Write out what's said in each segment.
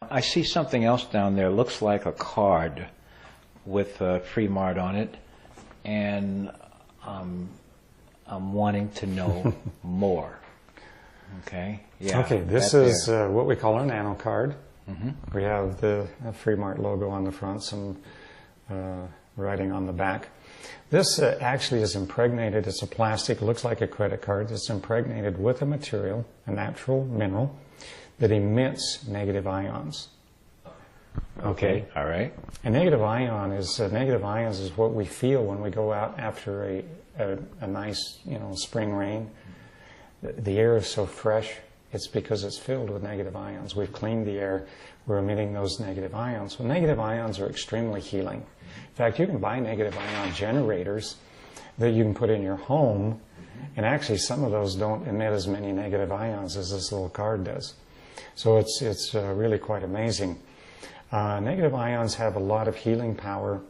I see something else down there. Looks like a card with Free Mart on it, and I'm wanting to know more. Okay. Yeah. Okay. This is what we call our Nano card. Mm-hmm. We have the Free Mart logo on the front, some writing on the back. This actually is impregnated. It's a plastic. Looks like a credit card. It's impregnated with a material, a natural mineral, that emits negative ions. Okay. All right. A negative ions is what we feel when we go out after a nice, spring rain. The air is so fresh. It's because it's filled with negative ions. We've cleaned the air. We're emitting those negative ions. Well, negative ions are extremely healing. In fact, you can buy negative ion generators that you can put in your home, and actually some of those don't emit as many negative ions as this little card does. So it's really quite amazing. Negative ions have a lot of healing power.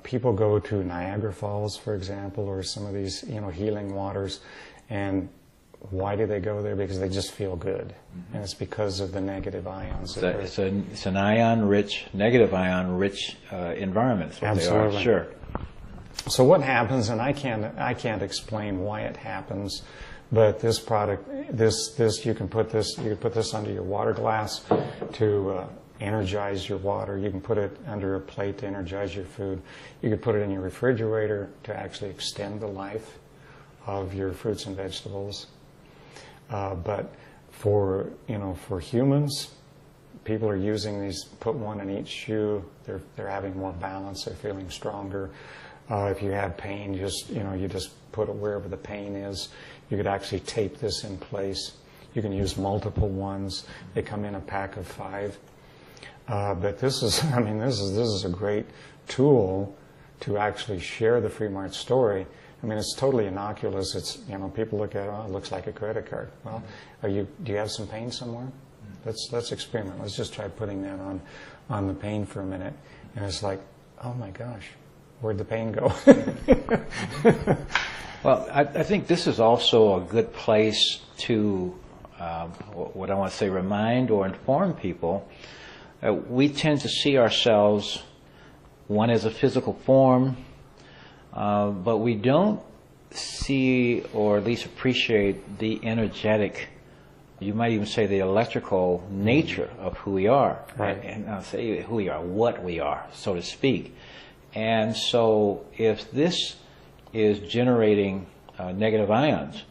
People go to Niagara Falls, for example, or some of these healing waters, and why do they go there? Because they just feel good, and it's because of the negative ions. It's an ion-rich, negative ion-rich environment. Absolutely. Sure. So what happens, and I can't explain why it happens, but this product, you can put this under your water glass to energize your water. You can put it under a plate to energize your food. You could put it in your refrigerator to actually extend the life of your fruits and vegetables. But for humans, people are using these. Put one in each shoe. They're having more balance. They're feeling stronger. If you have pain, you just put it wherever the pain is. You could actually tape this in place. You can use multiple ones. They come in a pack of 5. But this is a great tool to actually share the Free Mart story. I mean, it's totally innocuous. It's people look at it looks like a credit card. Well, do you have some pain somewhere? Let's experiment. Let's just try putting that on the pain for a minute. And it's like, oh my gosh, where'd the pain go? Well, I think this is also a good place to, what I want to say, remind or inform people. We tend to see ourselves, one as a physical form, but we don't see or at least appreciate the energetic, you might even say the electrical nature of who we are. Right. And I'll say who we are, what we are, so to speak. And so if this is generating negative ions,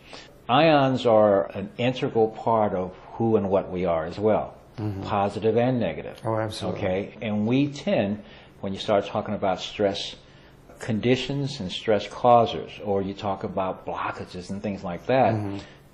ions are an integral part of who and what we are as well, positive and negative. Oh, absolutely. Okay, and we tend, when you start talking about stress conditions and stress causers, or you talk about blockages and things like that,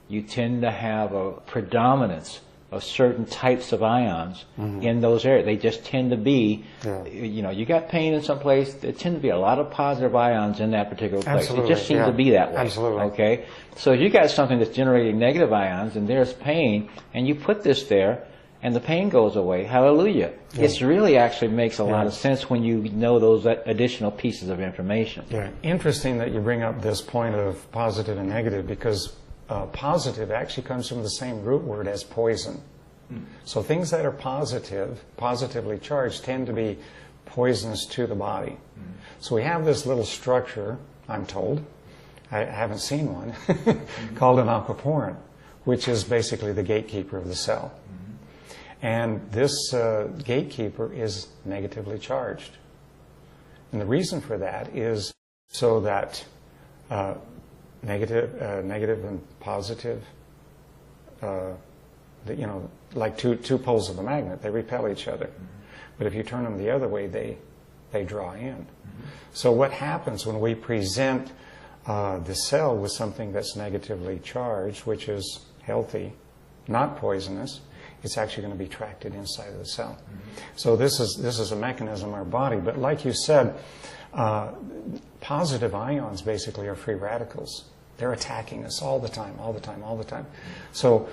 you tend to have a predominance of certain types of ions in those areas. They just tend to be, you got pain in some place, there tend to be a lot of positive ions in that particular place. Absolutely. It just seems to be that way. Absolutely. Okay? So if you got something that's generating negative ions and there's pain, and you put this there, and the pain goes away, hallelujah. Yeah. It really actually makes a lot of sense when you know those additional pieces of information. Yeah, interesting that you bring up this point of positive and negative, because positive actually comes from the same root word as poison. So things that are positively charged, tend to be poisonous to the body. So we have this little structure, I'm told, I haven't seen one, called an aquaporin, which is basically the gatekeeper of the cell. And this gatekeeper is negatively charged. And the reason for that is so that negative and positive, like two poles of a magnet, they repel each other. But if you turn them the other way, they draw in. So what happens when we present the cell with something that's negatively charged, which is healthy, not poisonous, it's actually going to be trapped inside of the cell. So this is a mechanism in our body. But like you said, positive ions basically are free radicals. They're attacking us all the time. So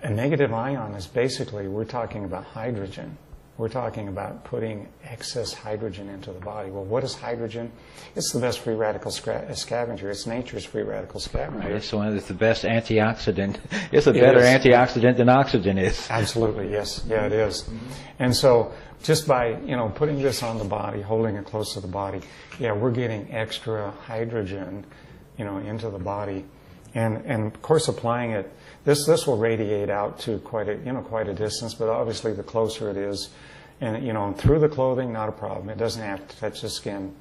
a negative ion is basically, we're talking about hydrogen. We're talking about putting excess hydrogen into the body. Well, what is hydrogen? It's the best free radical scavenger. It's nature's free radical scavenger. Right, it's the best antioxidant. It's a It better is. antioxidant than oxygen is. Absolutely, yes. Yeah, it is. And so just by, putting this on the body, holding it close to the body, we're getting extra hydrogen, into the body. And of course, applying it, this will radiate out to quite a distance, but obviously the closer it is, and through the clothing, not a problem. It doesn't have to touch the skin.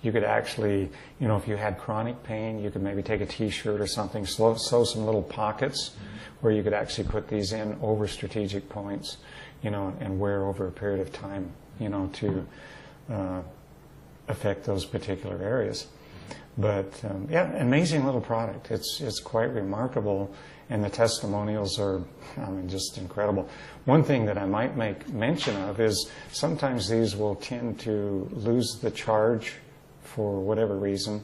You could actually, if you had chronic pain, you could maybe take a T-shirt or something, sew some little pockets where you could actually put these in over strategic points, and wear over a period of time, to affect those particular areas. But amazing little product. It's quite remarkable, and the testimonials are, just incredible. One thing that I might make mention of is sometimes these will tend to lose the charge for whatever reason,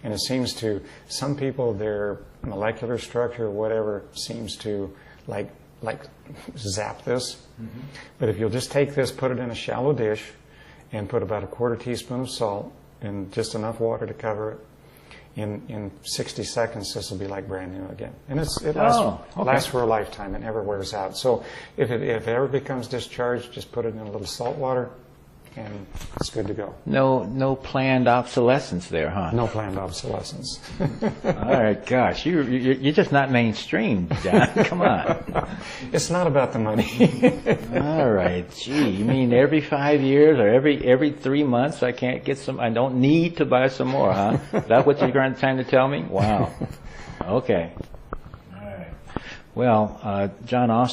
and it seems to some people, their molecular structure or whatever seems to like zap this. Mm-hmm. But if you'll just take this, put it in a shallow dish, and put about a quarter teaspoon of salt and just enough water to cover it, in 60 seconds, this will be like brand new again. And it lasts for a lifetime. It never wears out. So if it ever becomes discharged, just put it in a little salt water, and it's good to go. No planned obsolescence there, huh? No planned obsolescence. All right, gosh, you're just not mainstream, John. Come on. It's not about the money. All right, gee, you mean every 5 years or every 3 months I can't get some? I don't need to buy some more, huh? Is that what you're trying to tell me? Wow. Okay. All right. Well, John Austin.